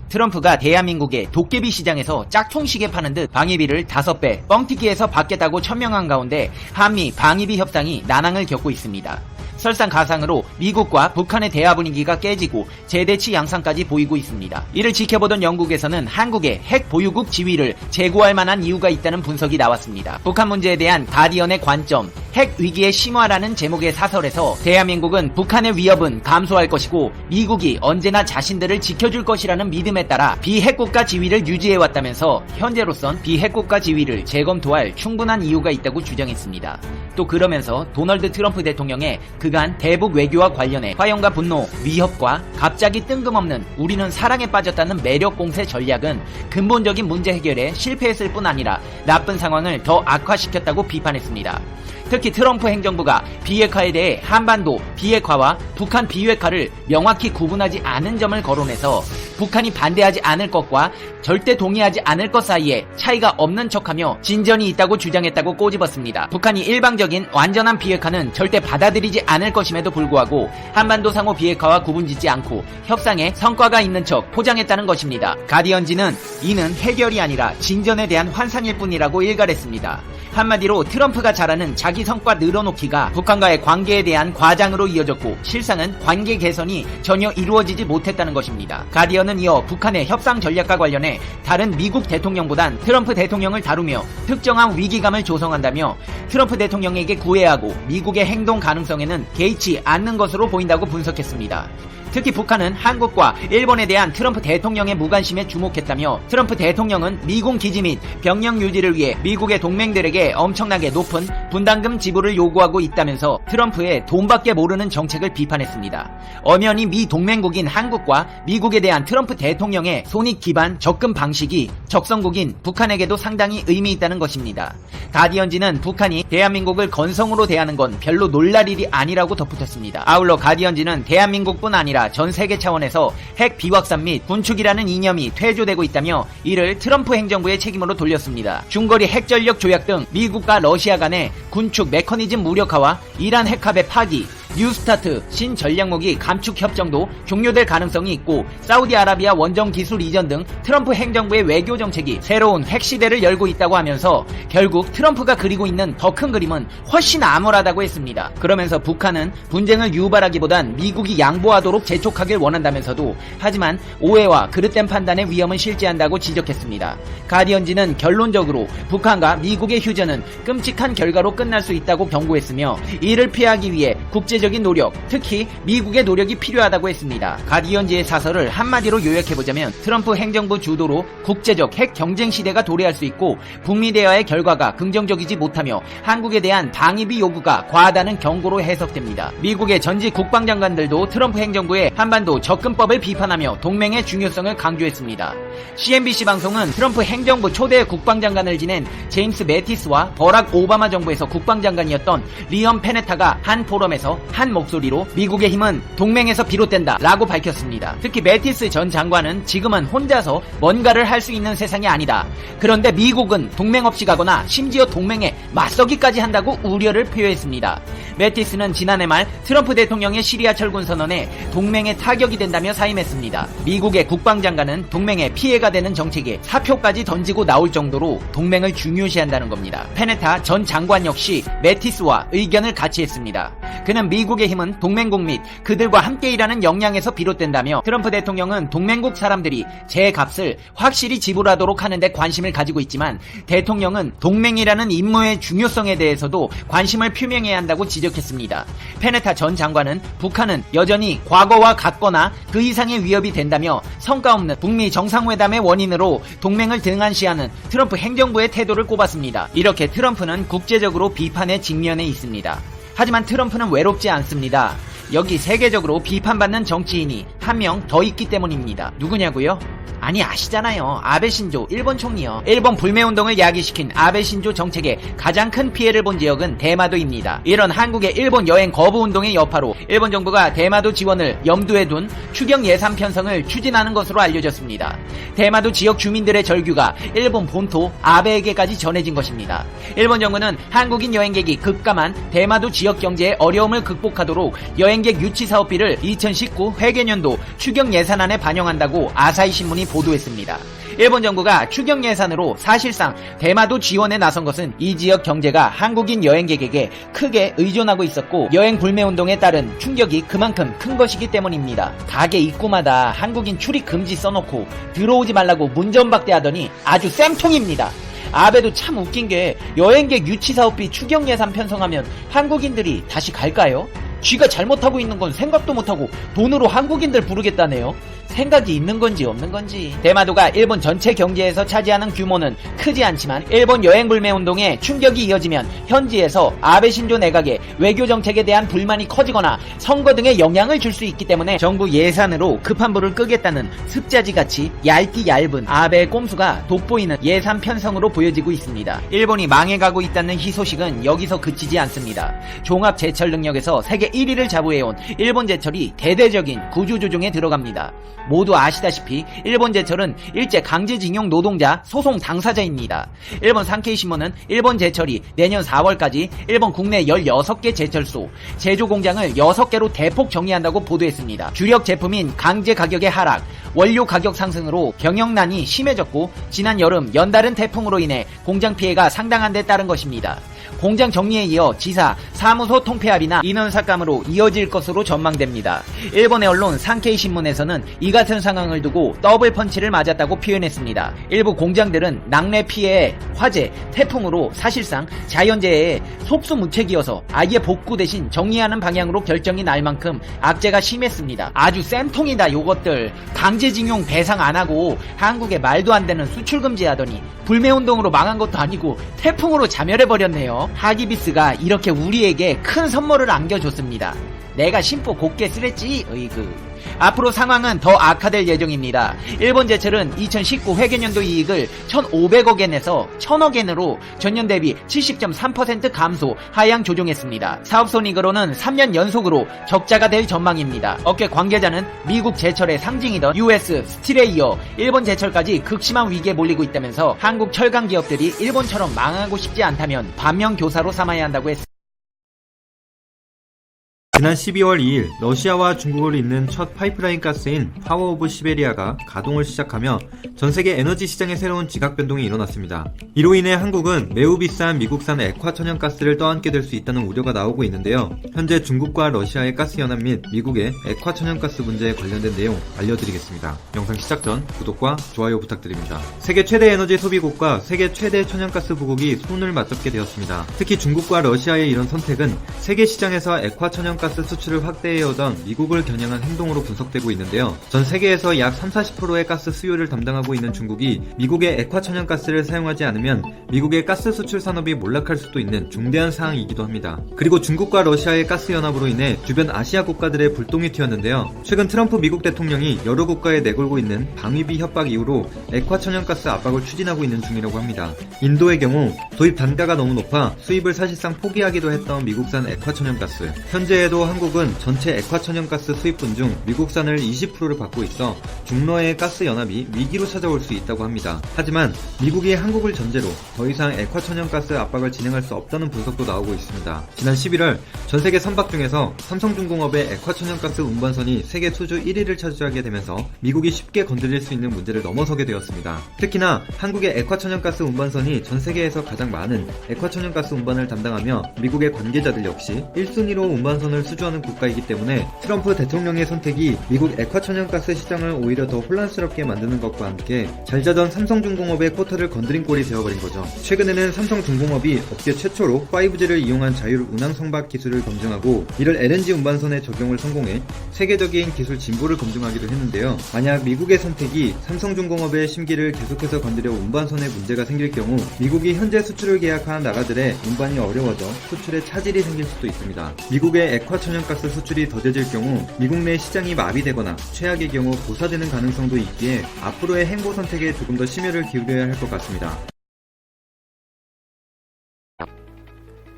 트럼프가 대한민국의 도깨비 시장에서 짝퉁시계 파는 듯 방위비를 5배 뻥튀기해서 받겠다고 천명한 가운데 한미 방위비 협상이 난항을 겪고 있습니다. 설상가상으로 미국과 북한의 대화 분위기가 깨지고 재대치 양상까지 보이고 있습니다. 이를 지켜보던 영국에서는 한국의 핵 보유국 지위를 제고할 만한 이유가 있다는 분석이 나왔습니다. 북한 문제에 대한 가디언의 관점, 핵 위기의 심화라는 제목의 사설에서 대한민국은 북한의 위협은 감소할 것이고 미국이 언제나 자신들을 지켜줄 것이라는 믿음에 따라 비핵국가 지위를 유지해왔다면서 현재로선 비핵국가 지위를 재검토할 충분한 이유가 있다고 주장했습니다. 또 그러면서 도널드 트럼프 대통령의 그간 대북 외교와 관련해 화염과 분노, 위협과 갑자기 뜬금없는 우리는 사랑에 빠졌다는 매력 공세 전략은 근본적인 문제 해결에 실패했을 뿐 아니라 나쁜 상황을 더 악화시켰다고 비판했습니다. 특히 트럼프 행정부가 비핵화에 대해 한반도 비핵화와 북한 비핵화를 명확히 구분하지 않은 점을 거론해서 북한이 반대하지 않을 것과 절대 동의하지 않을 것 사이에 차이가 없는 척하며 진전이 있다고 주장했다고 꼬집었습니다. 북한이 일방적인 완전한 비핵화는 절대 받아들이지 않을 것임에도 불구하고 한반도 상호 비핵화와 구분짓지 않고 협상에 성과가 있는 척 포장했다는 것입니다. 가디언지는 이는 해결이 아니라 진전에 대한 환상일 뿐이라고 일갈했습니다. 한마디로 트럼프가 잘하는 자기 성과 늘어놓기가 북한과의 관계에 대한 과장으로 이어졌고 실상은 관계 개선이 전혀 이루어지지 못했다는 것입니다. 가디언은 이어 북한의 협상 전략과 관련해 다른 미국 대통령보단 트럼프 대통령을 다루며 특정한 위기감을 조성한다며 트럼프 대통령에게 구애하고 미국의 행동 가능성에는 개의치 않는 것으로 보인다고 분석했습니다. 특히 북한은 한국과 일본에 대한 트럼프 대통령의 무관심에 주목했다며 트럼프 대통령은 미군 기지 및 병력 유지를 위해 미국의 동맹들에게 엄청나게 높은 분담금 지불을 요구하고 있다면서 트럼프의 돈밖에 모르는 정책을 비판했습니다. 엄연히 미 동맹국인 한국과 미국에 대한 트럼프 대통령의 손익 기반 접근 방식이 적성국인 북한에게도 상당히 의미 있다는 것입니다. 가디언지는 북한이 대한민국을 건성으로 대하는 건 별로 놀랄 일이 아니라고 덧붙였습니다. 아울러 가디언지는 대한민국뿐 아니라 전 세계 차원에서 핵 비확산 및 군축이라는 이념이 퇴조되고 있다며 이를 트럼프 행정부의 책임으로 돌렸습니다. 중거리 핵전력 조약 등 미국과 러시아 간의 군축 메커니즘 무력화와 이란 핵합의 파기, 뉴스타트 신전략무기 감축 협정도 종료될 가능성이 있고 사우디아라비아 원정 기술 이전 등 트럼프 행정부의 외교 정책이 새로운 핵시대를 열고 있다고 하면서 결국 트럼프가 그리고 있는 더 큰 그림은 훨씬 암울하다고 했습니다. 그러면서 북한은 분쟁을 유발하기보단 미국이 양보하도록 재촉하길 원한다면서도 하지만 오해와 그릇된 판단의 위험은 실제한다고 지적했습니다. 가디언지는 결론적으로 북한과 미국의 휴전은 끔찍한 결과로 끝날 수 있다고 경고했으며 이를 피하기 위해 국제적인 노력, 특히 미국의 노력이 필요하다고 했습니다. 가디언지의 사설을 한마디로 요약해보자면 트럼프 행정부 주도로 국제적 핵 경쟁 시대가 도래할 수 있고 북미 대화의 결과가 긍정적이지 못하며 한국에 대한 방위비 요구가 과하다는 경고로 해석됩니다. 미국의 전직 국방장관들도 트럼프 행정부의 한반도 접근법을 비판하며 동맹의 중요성을 강조했습니다. CNBC 방송은 트럼프 행정부 초대 국방장관을 지낸 제임스 매티스와 버락 오바마 정부에서 국방장관이었던 리엄 페네타가 한 포럼에서 한 목소리로 미국의 힘은 동맹에서 비롯된다 라고 밝혔습니다. 특히 매티스 전 장관은 지금은 혼자서 뭔가를 할 수 있는 세상이 아니다. 그런데 미국은 동맹 없이 가거나 심지어 동맹에 맞서기까지 한다고 우려를 표했습니다. 매티스는 지난해 말 트럼프 대통령의 시리아 철군 선언에 동맹에 타격이 된다며 사임했습니다. 미국의 국방장관은 동맹에 피해가 되는 정책에 사표까지 던지고 나올 정도로 동맹을 중요시한다는 겁니다. 페네타 전 장관 역시 매티스와 의견을 같이 했습니다. 그는 미국의 힘은 동맹국 및 그들과 함께 일하는 역량에서 비롯된다며 트럼프 대통령은 동맹국 사람들이 제 값을 확실히 지불하도록 하는데 관심을 가지고 있지만 대통령은 동맹이라는 임무의 중요성에 대해서도 관심을 표명해야 한다고 지적했습니다. 페네타 전 장관은 북한은 여전히 과거와 같거나 그 이상의 위협이 된다며 성과 없는 북미 정상회담의 원인으로 동맹을 등한시하는 트럼프 행정부의 태도를 꼽았습니다. 이렇게 트럼프는 국제적으로 비판에 직면해 있습니다. 하지만 트럼프는 외롭지 않습니다. 여기 세계적으로 비판받는 정치인이 한 명 더 있기 때문입니다. 누구냐고요? 아니 아시잖아요. 아베 신조 일본 총리요. 일본 불매운동을 야기시킨 아베 신조 정책에 가장 큰 피해를 본 지역은 대마도입니다. 이런 한국의 일본 여행 거부 운동의 여파로 일본 정부가 대마도 지원을 염두에 둔 추경 예산 편성을 추진하는 것으로 알려졌습니다. 대마도 지역 주민들의 절규가 일본 본토 아베에게까지 전해진 것입니다. 일본 정부는 한국인 여행객이 급감한 대마도 지역 경제의 어려움을 극복하도록 여행객 유치 사업비를 2019 회계년도 추경 예산안에 반영한다고 아사히 신문이 보도했습니다. 일본 정부가 추경 예산으로 사실상 대마도 지원에 나선 것은 이 지역 경제가 한국인 여행객에게 크게 의존하고 있었고 여행 불매운동에 따른 충격이 그만큼 큰 것이기 때문입니다. 가게 입구마다 한국인 출입 금지 써놓고 들어오지 말라고 문전박대하더니 아주 쌤통입니다. 아베도 참 웃긴 게 여행객 유치사업비 추경 예산 편성하면 한국인들이 다시 갈까요? 쥐가 잘못하고 있는 건 생각도 못하고 돈으로 한국인들 부르겠다네요. 생각이 있는 건지 없는 건지. 대마도가 일본 전체 경제에서 차지하는 규모는 크지 않지만 일본 여행 불매 운동에 충격이 이어지면 현지에서 아베 신조 내각의 외교 정책에 대한 불만이 커지거나 선거 등에 영향을 줄 수 있기 때문에 정부 예산으로 급한 불을 끄겠다는 습자지같이 얇디 얇은 아베의 꼼수가 돋보이는 예산 편성으로 보여지고 있습니다. 일본이 망해가고 있다는 희소식은 여기서 그치지 않습니다. 종합 제철 능력에서 세계 1위를 자부해온 일본 제철이 대대적인 구조조정에 들어갑니다. 모두 아시다시피 일본 제철은 일제 강제징용 노동자 소송 당사자입니다. 일본 산케이신문은 일본 제철이 내년 4월까지 일본 국내 16개 제철소, 제조공장을 6개로 대폭 정리한다고 보도했습니다. 주력 제품인 강제 가격의 하락, 원료 가격 상승으로 경영난이 심해졌고 지난 여름 연달은 태풍으로 인해 공장 피해가 상당한 데 따른 것입니다. 공장 정리에 이어 지사, 사무소 통폐합이나 인원 삭감으로 이어질 것으로 전망됩니다. 일본의 언론 산케이신문에서는 이 같은 상황을 두고 더블 펀치를 맞았다고 표현했습니다. 일부 공장들은 낙뢰 피해, 화재, 태풍으로 사실상 자연재해에 속수무책이어서 아예 복구 대신 정리하는 방향으로 결정이 날 만큼 악재가 심했습니다. 아주 쌤통이다 요것들. 강제징용 배상 안하고 한국에 말도 안되는 수출 금지하더니 불매운동으로 망한 것도 아니고 태풍으로 자멸해버렸네요. 하기비스가 이렇게 우리에게 큰 선물을 안겨줬습니다. 내가 심보 곱게 쓰랬지. 으이그. 앞으로 상황은 더 악화될 예정입니다. 일본 제철은 2019 회계년도 이익을 1,500억엔에서 1,000억엔으로 전년 대비 70.3% 감소, 하향 조정했습니다. 사업손익으로는 3년 연속으로 적자가 될 전망입니다. 업계 관계자는 미국 제철의 상징이던 US 스틸에 이어 일본 제철까지 극심한 위기에 몰리고 있다면서 한국 철강 기업들이 일본처럼 망하고 싶지 않다면 반면교사로 삼아야 한다고 했습니다. 지난 12월 2일 러시아와 중국을 잇는 첫 파이프라인 가스인 파워 오브 시베리아가 가동을 시작하며 전세계 에너지 시장의 새로운 지각 변동이 일어났습니다. 이로 인해 한국은 매우 비싼 미국산 액화 천연가스를 떠안게 될 수 있다는 우려가 나오고 있는데요. 현재 중국과 러시아의 가스연합 및 미국의 액화 천연가스 문제에 관련된 내용 알려드리겠습니다. 영상 시작 전 구독과 좋아요 부탁드립니다. 세계 최대 에너지 소비국과 세계 최대 천연가스 부국이 손을 맞잡게 되었습니다. 특히 중국과 러시아의 이런 선택은 세계 시장에서 액화 천연가스 수출을 확대해오던 미국을 겨냥한 행동으로 분석되고 있는데요. 전 세계에서 약 30-40%의 가스 수요를 담당하고 있는 중국이 미국의 액화 천연가스를 사용하지 않으면 미국의 가스 수출 산업이 몰락할 수도 있는 중대한 사항이기도 합니다. 그리고 중국과 러시아의 가스 연합으로 인해 주변 아시아 국가들의 불똥이 튀었는데요. 최근 트럼프 미국 대통령이 여러 국가에 내걸고 있는 방위비 협박 이후로 액화 천연가스 압박을 추진하고 있는 중이라고 합니다. 인도의 경우 도입 단가가 너무 높아 수입을 사실상 포기하기도 했던 미국산 액화 천연가스. 현재에도 한국은 전체 액화 천연가스 수입분 중 미국산을 20%를 받고 있어 중러의 가스 연합이 위기로 찾아올 수 있다고 합니다. 하지만 미국이 한국을 전제로 더 이상 액화 천연가스 압박을 진행할 수 없다는 분석도 나오고 있습니다. 지난 11월 전세계 선박 중에서 삼성중공업의 액화 천연가스 운반선이 세계 수주 1위를 차지하게 되면서 미국이 쉽게 건드릴 수 있는 문제를 넘어서게 되었습니다. 특히나 한국의 액화 천연가스 운반선이 전 세계에서 가장 많은 액화 천연가스 운반을 담당하며 미국의 관계자들 역시 1순위로 운반선을 수주하는 국가이기 때문에 트럼프 대통령의 선택이 미국 액화 천연가스 시장을 오히려 더 혼란스럽게 만드는 것과 함께 잘 자던 삼성중공업의 쿼터를 건드린 꼴이 되어버린 거죠. 최근에는 삼성중공업이 업계 최초로 5G를 이용한 자율 운항 선박 기술을 검증하고 이를 LNG 운반선에 적용을 성공해 세계적인 기술 진보를 검증하기도 했는데요. 만약 미국의 선택이 삼성중공업의 심기를 계속해서 건드려 운반선에 문제가 생길 경우 미국이 현재 수출을 계약한 나라들의 운반이 어려워져 수출에 차질이 생길 수도 있습니다. 미국의 액화 천연가스 수출이 더뎌질 경우 미국 내 시장이 마비되거나 최악의 경우 고사되는 가능성도 있기에 앞으로의 행보 선택에 조금 더 심혈을 기울여야 할 것 같습니다.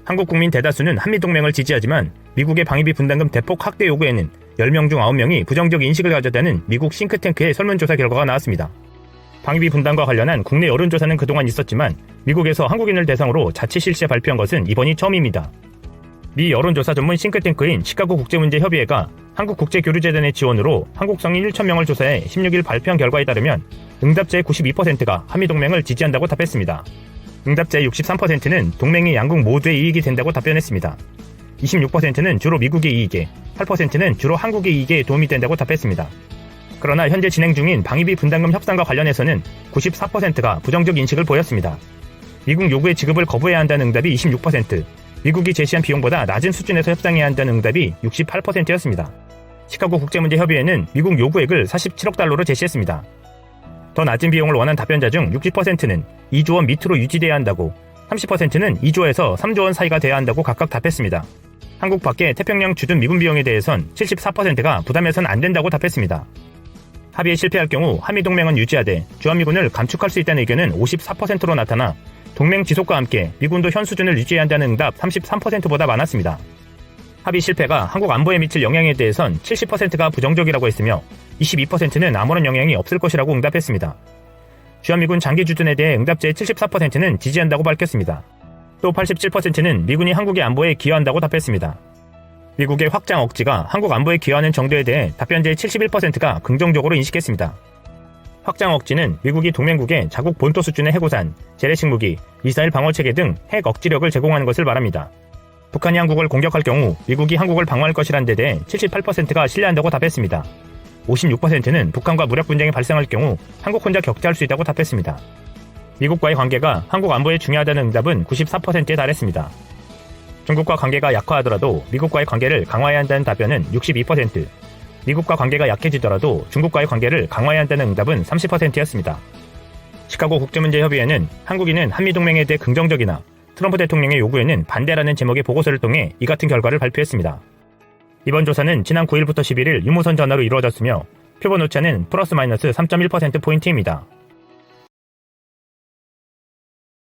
한국 국민 대다수는 한미동맹을 지지하지만 미국의 방위비 분담금 대폭 확대 요구에는 10명 중 9명이 부정적 인식을 가졌다는 미국 싱크탱크의 설문조사 결과가 나왔습니다. 방위비 분담과 관련한 국내 여론조사는 그동안 있었지만 미국에서 한국인을 대상으로 자체 실시해 발표한 것은 이번이 처음입니다. 미 여론조사 전문 싱크탱크인 시카고 국제문제협의회가 한국국제교류재단의 지원으로 한국 성인 1,000명을 조사해 16일 발표한 결과에 따르면 응답자의 92%가 한미동맹을 지지한다고 답했습니다. 응답자의 63%는 동맹이 양국 모두의 이익이 된다고 답변했습니다. 26%는 주로 미국의 이익에, 8%는 주로 한국의 이익에 도움이 된다고 답했습니다. 그러나 현재 진행 중인 방위비 분담금 협상과 관련해서는 94%가 부정적 인식을 보였습니다. 미국 요구의 지급을 거부해야 한다는 응답이 26%, 미국이 제시한 비용보다 낮은 수준에서 협상해야 한다는 응답이 68%였습니다. 시카고 국제문제협의회는 미국 요구액을 47억 달러로 제시했습니다. 더 낮은 비용을 원한 답변자 중 60%는 2조 원 밑으로 유지돼야 한다고, 30%는 2조에서 3조 원 사이가 돼야 한다고 각각 답했습니다. 한국 밖의 태평양 주둔 미군 비용에 대해선 74%가 부담해선 안 된다고 답했습니다. 합의에 실패할 경우 한미동맹은 유지하되 주한미군을 감축할 수 있다는 의견은 54%로 나타나 동맹 지속과 함께 미군도 현 수준을 유지해야 한다는 응답 33%보다 많았습니다. 합의 실패가 한국 안보에 미칠 영향에 대해선 70%가 부정적이라고 했으며 22%는 아무런 영향이 없을 것이라고 응답했습니다. 주한미군 장기 주둔에 대해 응답자의 74%는 지지한다고 밝혔습니다. 또 87%는 미군이 한국의 안보에 기여한다고 답했습니다. 미국의 확장 억지가 한국 안보에 기여하는 정도에 대해 답변자의 71%가 긍정적으로 인식했습니다. 확장 억지는 미국이 동맹국에 자국 본토 수준의 해고산, 재래식 무기, 미사일 방어체계 등 핵 억지력을 제공하는 것을 말합니다. 북한이 한국을 공격할 경우 미국이 한국을 방어할 것이란 데 대해 78%가 신뢰한다고 답했습니다. 56%는 북한과 무력 분쟁이 발생할 경우 한국 혼자 격퇴할 수 있다고 답했습니다. 미국과의 관계가 한국 안보에 중요하다는 응답은 94%에 달했습니다. 중국과 관계가 약화하더라도 미국과의 관계를 강화해야 한다는 답변은 62%, 미국과 관계가 약해지더라도 중국과의 관계를 강화해야 한다는 응답은 30%였습니다. 시카고 국제문제협의회는 한국인은 한미동맹에 대해 긍정적이나 트럼프 대통령의 요구에는 반대라는 제목의 보고서를 통해 이 같은 결과를 발표했습니다. 이번 조사는 지난 9일부터 11일 유무선 전화로 이루어졌으며 표본 오차는 플러스 마이너스 3.1%포인트입니다.